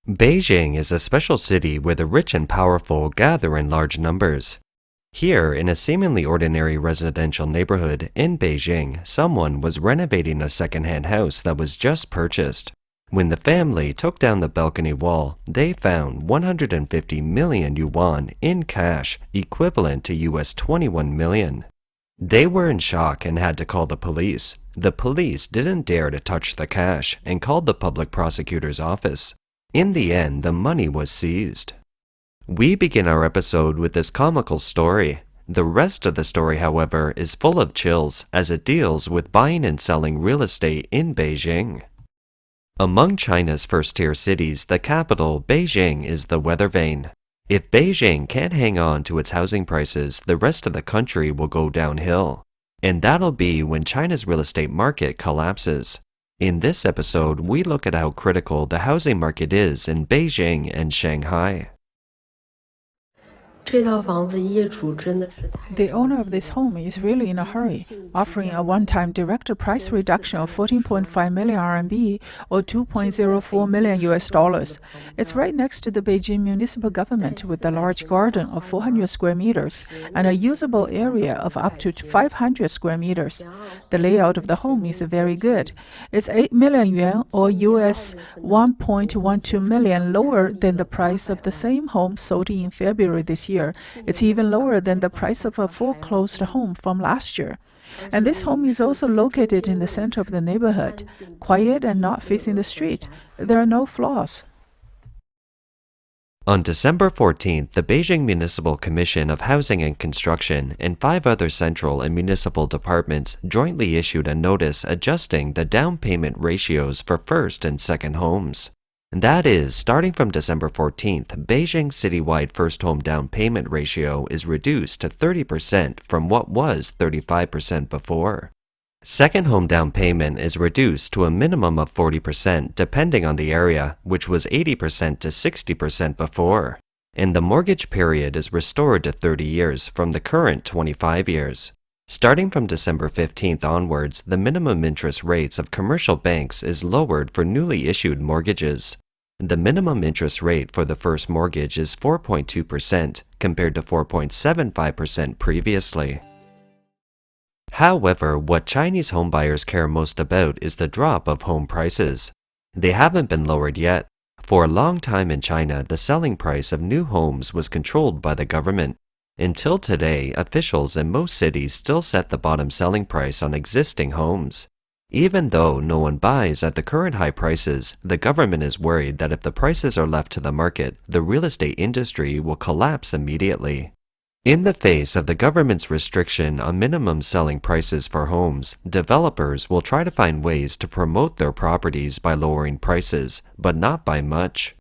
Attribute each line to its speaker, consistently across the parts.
Speaker 1: Beijing is a special city where the rich and powerful gather in large numbers. Here, in a seemingly ordinary residential neighborhood in Beijing, someone was renovating a second-hand house that was just purchased. When the family took down the balcony wall, they found 150 million yuan in cash, equivalent to US 21 million. They were in shock and had to call the police. The police didn't dare to touch the cash and called the public prosecutor's office. In the end, the money was seized. We begin our episode with this comical story. The rest of the story, however, is full of chills as it deals with buying and selling real estate in Beijing. Among China's first-tier cities, the capital, Beijing, is the weather vane. If Beijing can't hang on to its housing prices, the rest of the country will go downhill. And that'll be when China's real estate market collapses. In this episode, we look at how critical the housing market is in Beijing and Shanghai.
Speaker 2: The
Speaker 3: owner of this home is really in a hurry, offering a one-time direct price reduction of 14.5 million RMB or $2.04 million US. It's right next to the Beijing municipal government with a large garden of 400 square meters and a usable area of up to 500 square meters. The layout of the home is very good. It's 8 million yuan or US 1.12 million lower than the price of the same home sold in February this year. It's even lower than the price of a foreclosed home from last year. And this home is also located in the center of the neighborhood, quiet and not facing the street. There are no flaws.
Speaker 1: On December 14th, the Beijing Municipal Commission of Housing and Construction and 5 other central and municipal departments jointly issued a notice adjusting the down payment ratios for first and second homes. That is, starting from December 14th, Beijing's citywide first home down payment ratio is reduced to 30% from what was 35% before. Second home down payment is reduced to a minimum of 40% depending on the area, which was 80% to 60% before. And the mortgage period is restored to 30 years from the current 25 years. Starting from December 15th onwards, the minimum interest rates of commercial banks is lowered for newly issued mortgages. The minimum interest rate for the first mortgage is 4.2% compared to 4.75% previously. However, what Chinese homebuyers care most about is the drop of home prices. They haven't been lowered yet. For a long time in China, the selling price of new homes was controlled by the government. Until today, officials in most cities still set the bottom selling price on existing homes. Even though no one buys at the current high prices, the government is worried that if the prices are left to the market, the real estate industry will collapse immediately. In the face of the government's restriction on minimum selling prices for homes, developers will try to find ways to promote their properties by lowering prices, but not by much.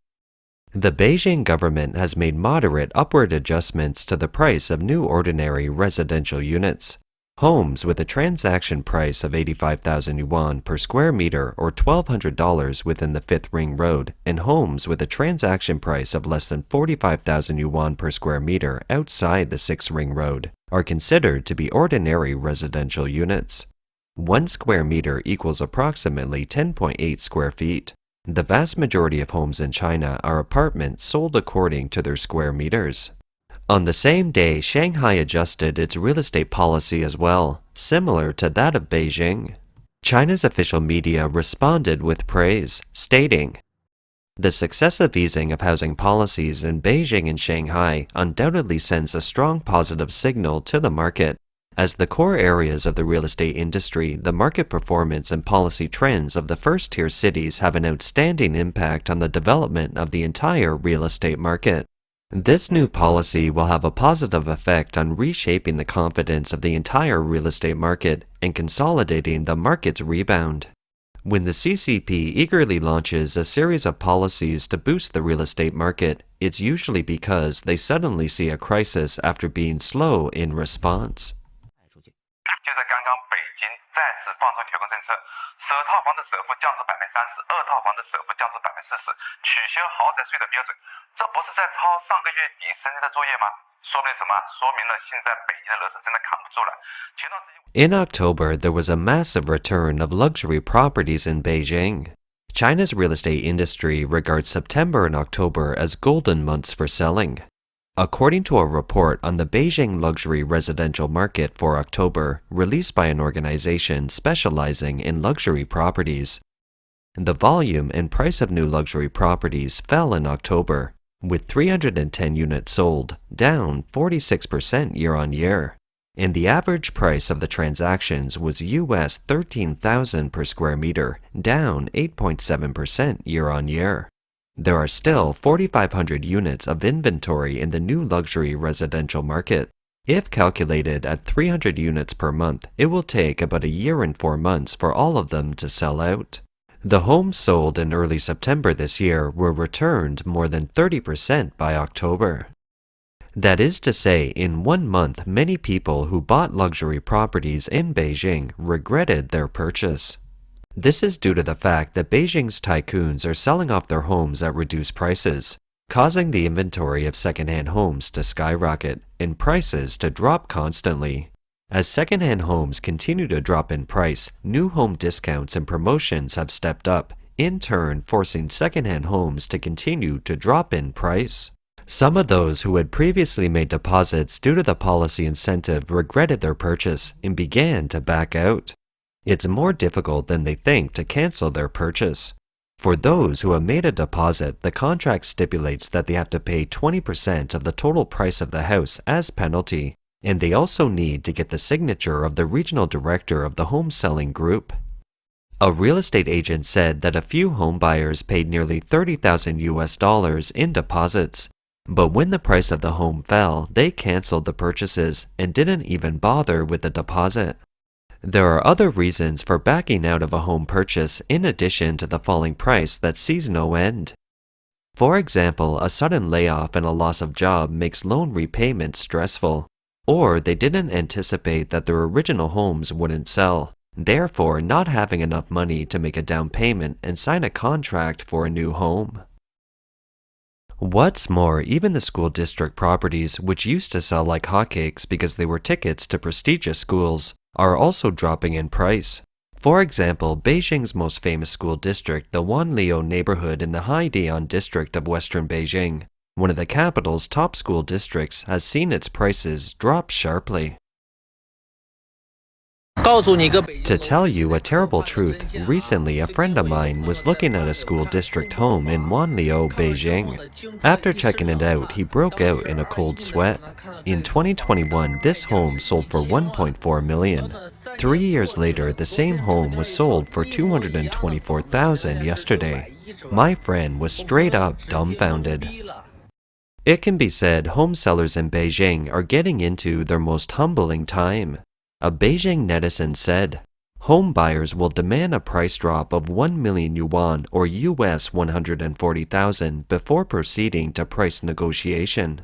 Speaker 1: The Beijing government has made moderate upward adjustments to the price of new ordinary residential units. Homes with a transaction price of 85,000 yuan per square meter or $1,200 within the 5th Ring Road, and homes with a transaction price of less than 45,000 yuan per square meter outside the 6th Ring Road are considered to be ordinary residential units. 1 square meter equals approximately 10.8 square feet. The vast majority of homes in China are apartments sold according to their square meters. On the same day, Shanghai adjusted its real estate policy as well, similar to that of Beijing. China's official media responded with praise, stating, "The successive easing of housing policies in Beijing and Shanghai undoubtedly sends a strong positive signal to the market. As the core areas of the real estate industry, the market performance and policy trends of the first-tier cities have an outstanding impact on the development of the entire real estate market. This new policy will have a positive effect on reshaping the confidence of the entire real estate market and consolidating the market's rebound." When the CCP eagerly launches a series of policies to boost the real estate market, it's usually because they suddenly see a crisis after being slow in response.
Speaker 4: 就在刚刚，北京再次放出调控政策，首套房的首付降至30%，二套房的首付降至40%，取消豪宅税的标准，这不是在抄上个月底深圳的作业吗？说明什么？说明了现在北京的楼市真的扛不住了。前段时间。
Speaker 1: In October, there was a massive return of luxury properties in Beijing. China's real estate industry regards September and October as golden months for selling. According to a report on the Beijing luxury residential market for October, released by an organization specializing in luxury properties, the volume and price of new luxury properties fell in October, with 310 units sold, down 46% year-on-year. And the average price of the transactions was US $13,000 per square meter, down 8.7% year-on-year. There are still 4,500 units of inventory in the new luxury residential market. If calculated at 300 units per month, it will take about a year and 4 months for all of them to sell out. The homes sold in early September this year were returned more than 30% by October. That is to say, in 1 month, many people who bought luxury properties in Beijing regretted their purchase. This is due to the fact that Beijing's tycoons are selling off their homes at reduced prices, causing the inventory of second-hand homes to skyrocket and prices to drop constantly. As second-hand homes continue to drop in price, new home discounts and promotions have stepped up, in turn forcing second-hand homes to continue to drop in price. Some of those who had previously made deposits due to the policy incentive regretted their purchase and began to back out. It's more difficult than they think to cancel their purchase. For those who have made a deposit, the contract stipulates that they have to pay 20% of the total price of the house as penalty, and they also need to get the signature of the regional director of the home selling group. A real estate agent said that a few home buyers paid nearly $30,000 in deposits, but when the price of the home fell, they canceled the purchases and didn't even bother with the deposit. There are other reasons for backing out of a home purchase in addition to the falling price that sees no end. For example, a sudden layoff and a loss of job makes loan repayment stressful, or they didn't anticipate that their original homes wouldn't sell, therefore not having enough money to make a down payment and sign a contract for a new home. What's more, even the school district properties, which used to sell like hotcakes because they were tickets to prestigious schools, are also dropping in price. For example, Beijing's most famous school district, the Wanliu neighborhood in the Haidian district of western Beijing, one of the capital's top school districts, has seen its prices drop sharply. To tell you a terrible truth, recently a friend of mine was looking at a school district home in Wanliu, Beijing. After checking it out, he broke out in a cold sweat. In 2021, this home sold for $1.4 million. 3 years later, the same home was sold for $224,000 yesterday. My friend was straight up dumbfounded. It can be said home sellers in Beijing are getting into their most humbling time. A Beijing netizen said, home buyers will demand a price drop of 1 million yuan or US 140,000 before proceeding to price negotiation.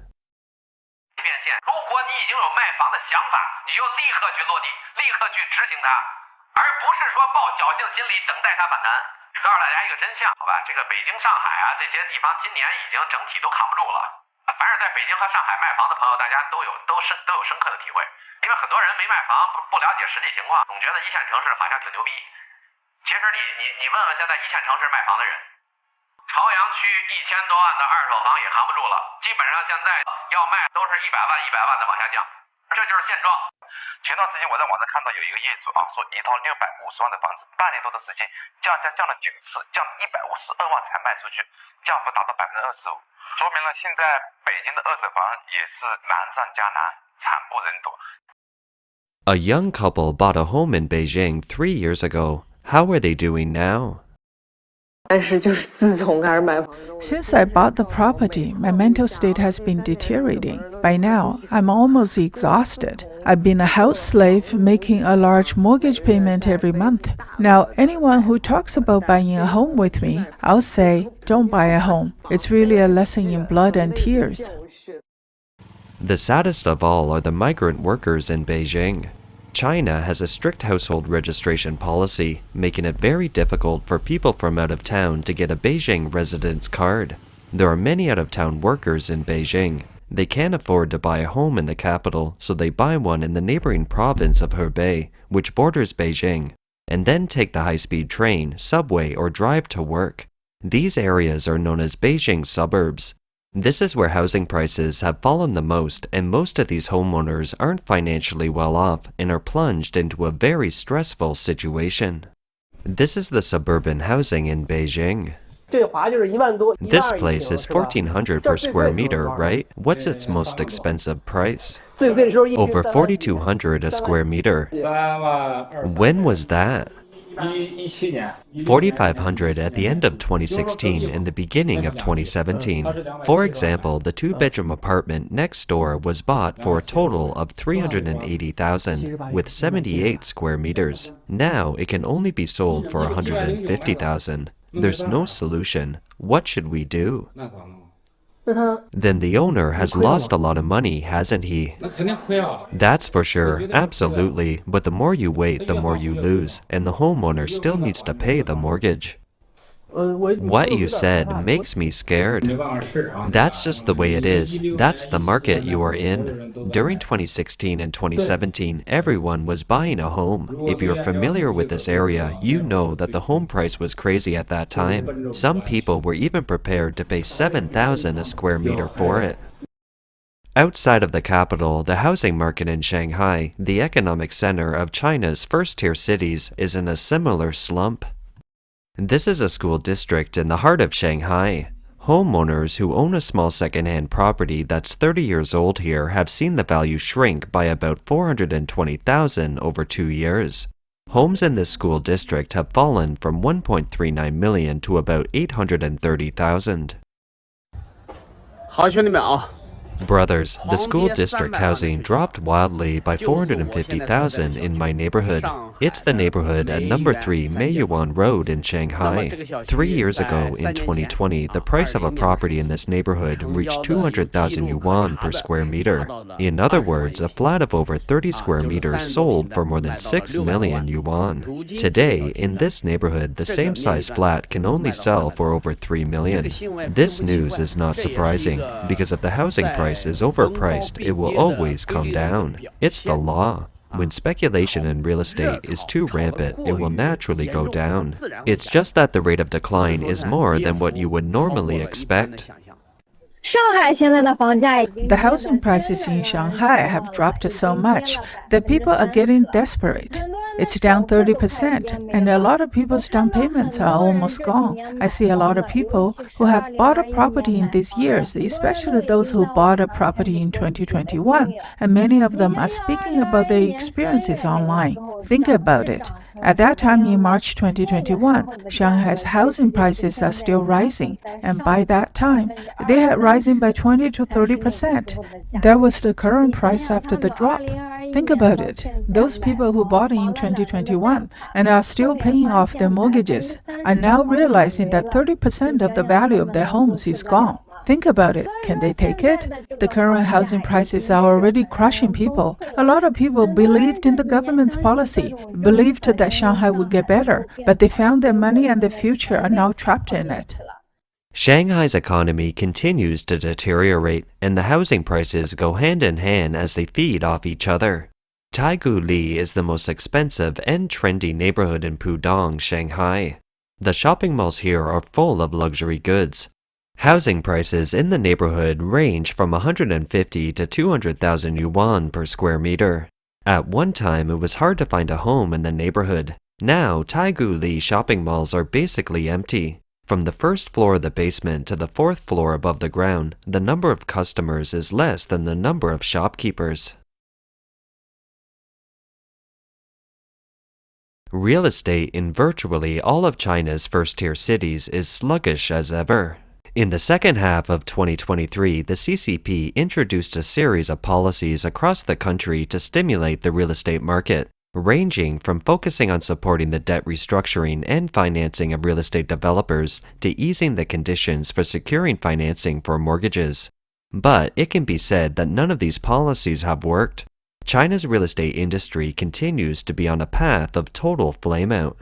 Speaker 1: A young couple bought a home in Beijing 3 years ago. How are they doing now?
Speaker 3: Since I bought the property, my mental state has been deteriorating. By now, I'm almost exhausted. I've been a house slave, making a large mortgage payment every month. Now, anyone who talks about buying a home with me, I'll say, don't buy a home. It's really a lesson in blood and tears.
Speaker 1: The saddest of all are the migrant workers in Beijing. China has a strict household registration policy, making it very difficult for people from out of town to get a Beijing residence card. There are many out-of-town workers in Beijing. They can't afford to buy a home in the capital, so they buy one in the neighboring province of Hebei, which borders Beijing. and then take the high-speed train, subway, or drive to work. These areas are known as Beijing suburbs. This is where housing prices have fallen the most, and most of these homeowners aren't financially well off and are plunged into a very stressful situation. This is the suburban housing in Beijing. This place is 1,400 per square meter, right? What's its most expensive price? Over 4,200 a square meter. When was that? 4,500 at the end of 2016 and the beginning of 2017. For example, the two-bedroom apartment next door was bought for a total of 380,000 with 78 square meters. Now it can only be sold for 150,000. There's no solution. What should we do? Then the owner has lost a lot of money, hasn't he? That's for sure, absolutely. But the more you wait, the more you lose, and the homeowner still needs to pay the mortgage. What you said makes me scared. That's just the way it is. That's the market you are in. During 2016 and 2017, everyone was buying a home. If you're familiar with this area, you know that the home price was crazy at that time. Some people were even prepared to pay 7,000 a square meter for it. Outside of the capital, the housing market in Shanghai, the economic center of China's first-tier cities, is in a similar slump. This is a school district in the heart of Shanghai. Homeowners who own a small second-hand property that's 30 years old here have seen the value shrink by about 420,000 over 2 years. Homes in this school district have fallen from 1.39 million to about 830,000. Brothers, the school district housing dropped wildly by 450,000 in my neighborhood. It's the neighborhood at number 3 Meiyuan Road in Shanghai. 3 years ago, in 2020, the price of a property in this neighborhood reached 200,000 yuan per square meter. In other words, a flat of over 30 square meters sold for more than 6 million yuan. Today, in this neighborhood, the same size flat can only sell for over 3 million. This news is not surprising, because if the housing price is overpriced, it will always come down. It's the law. When speculation in real estate is too rampant, it will naturally go down. It's just that the rate of decline is more than what you would normally expect.
Speaker 3: The housing prices in Shanghai have dropped so much that people are getting desperate. It's down 30%, and a lot of people's down payments are almost gone. I see a lot of people who have bought a property in these years, especially those who bought a property in 2021, and many of them are speaking about their experiences online. Think about it. At that time in March 2021, Shanghai's housing prices are still rising, and by that time, they had risen by 20 to 30%. That was the current price after the drop. Think about it. Those people who bought in 2021 and are still paying off their mortgages are now realizing that 30% of the value of their homes is gone. Think about it. Can they take it? The current housing prices are already crushing people. A lot of people believed in the government's policy, believed that Shanghai would get better, but they found their money and their future are now trapped in it.
Speaker 1: Shanghai's economy continues to deteriorate, and the housing prices go hand in hand as they feed off each other. Taiguli Li is the most expensive and trendy neighborhood in Pudong, Shanghai. The shopping malls here are full of luxury goods. Housing prices in the neighborhood range from 150 to 200,000 yuan per square meter. At one time, it was hard to find a home in the neighborhood. Now, Taiguli Li shopping malls are basically empty. From the first floor of the basement to the fourth floor above the ground, the number of customers is less than the number of shopkeepers. Real estate in virtually all of China's first-tier cities is sluggish as ever. In the second half of 2023, the CCP introduced a series of policies across the country to stimulate the real estate market, ranging from focusing on supporting the debt restructuring and financing of real estate developers to easing the conditions for securing financing for mortgages. But it can be said that none of these policies have worked. China's real estate industry continues to be on a path of total flameout.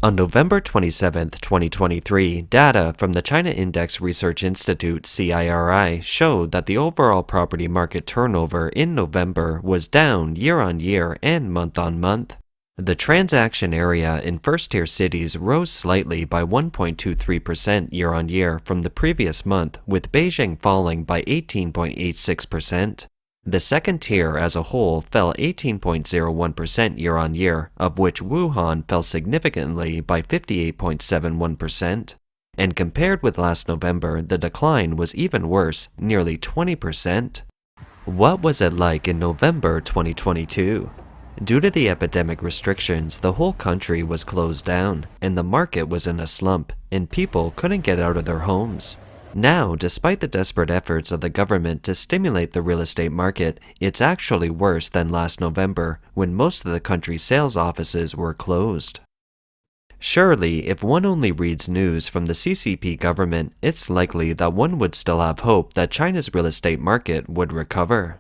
Speaker 1: On November 27, 2023, data from the China Index Research Institute (CIRI) showed that the overall property market turnover in November was down year-on-year and month-on-month. The transaction area in first-tier cities rose slightly by 1.23% year-on-year from the previous month, with Beijing falling by 18.86%. The second tier as a whole fell 18.01% year-on-year, of which Wuhan fell significantly by 58.71%. And compared with last November, the decline was even worse, nearly 20%. What was it like in November 2022? Due to the epidemic restrictions, the whole country was closed down, and the market was in a slump, and people couldn't get out of their homes. Now, despite the desperate efforts of the government to stimulate the real estate market, it's actually worse than last November, when most of the country's sales offices were closed. Surely, if one only reads news from the CCP government, it's likely that one would still have hope that China's real estate market would recover.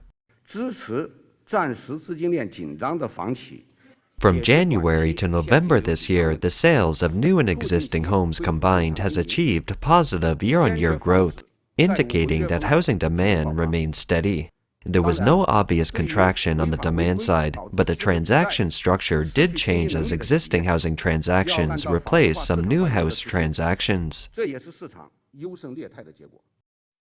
Speaker 1: From January to November this year, the sales of new and existing homes combined has achieved positive year-on-year growth, indicating that housing demand remains steady. There was no obvious contraction on the demand side, but the transaction structure did change as existing housing transactions replaced some new house transactions.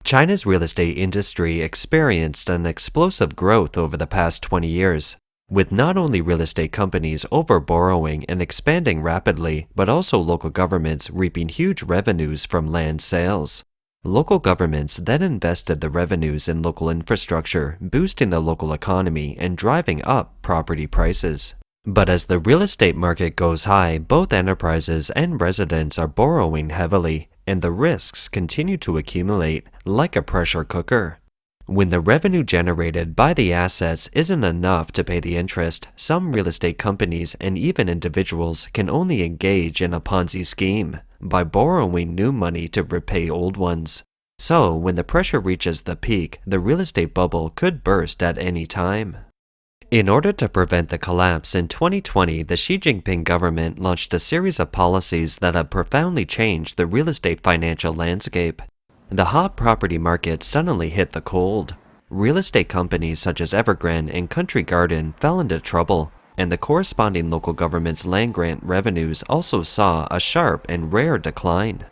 Speaker 1: China's real estate industry experienced an explosive growth over the past 20 years, with not only real estate companies over-borrowing and expanding rapidly, but also local governments reaping huge revenues from land sales. Local governments then invested the revenues in local infrastructure, boosting the local economy and driving up property prices. But as the real estate market goes high, both enterprises and residents are borrowing heavily, and the risks continue to accumulate like a pressure cooker. When the revenue generated by the assets isn't enough to pay the interest, some real estate companies and even individuals can only engage in a Ponzi scheme by borrowing new money to repay old ones. So, when the pressure reaches the peak, the real estate bubble could burst at any time. In order to prevent the collapse, in 2020, the Xi Jinping government launched a series of policies that have profoundly changed the real estate financial landscape. The hot property market suddenly hit the cold. Real estate companies such as Evergrande and Country Garden fell into trouble, and the corresponding local government's land grant revenues also saw a sharp and rare decline.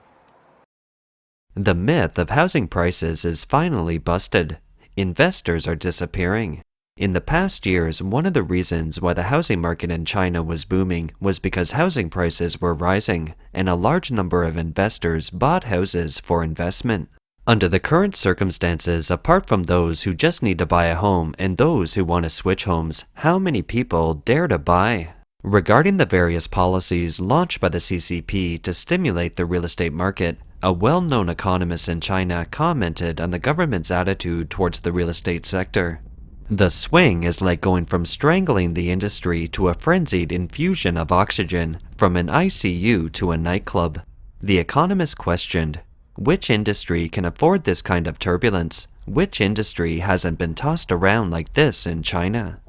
Speaker 1: The myth of housing prices is finally busted. Investors are disappearing. In the past years, one of the reasons why the housing market in China was booming was because housing prices were rising, and a large number of investors bought houses for investment. Under the current circumstances, apart from those who just need to buy a home and those who want to switch homes, how many people dare to buy? Regarding the various policies launched by the CCP to stimulate the real estate market, a well-known economist in China commented on the government's attitude towards the real estate sector. The swing is like going from strangling the industry to a frenzied infusion of oxygen, from an ICU to a nightclub. The economist questioned, which industry can afford this kind of turbulence? Which industry hasn't been tossed around like this in China?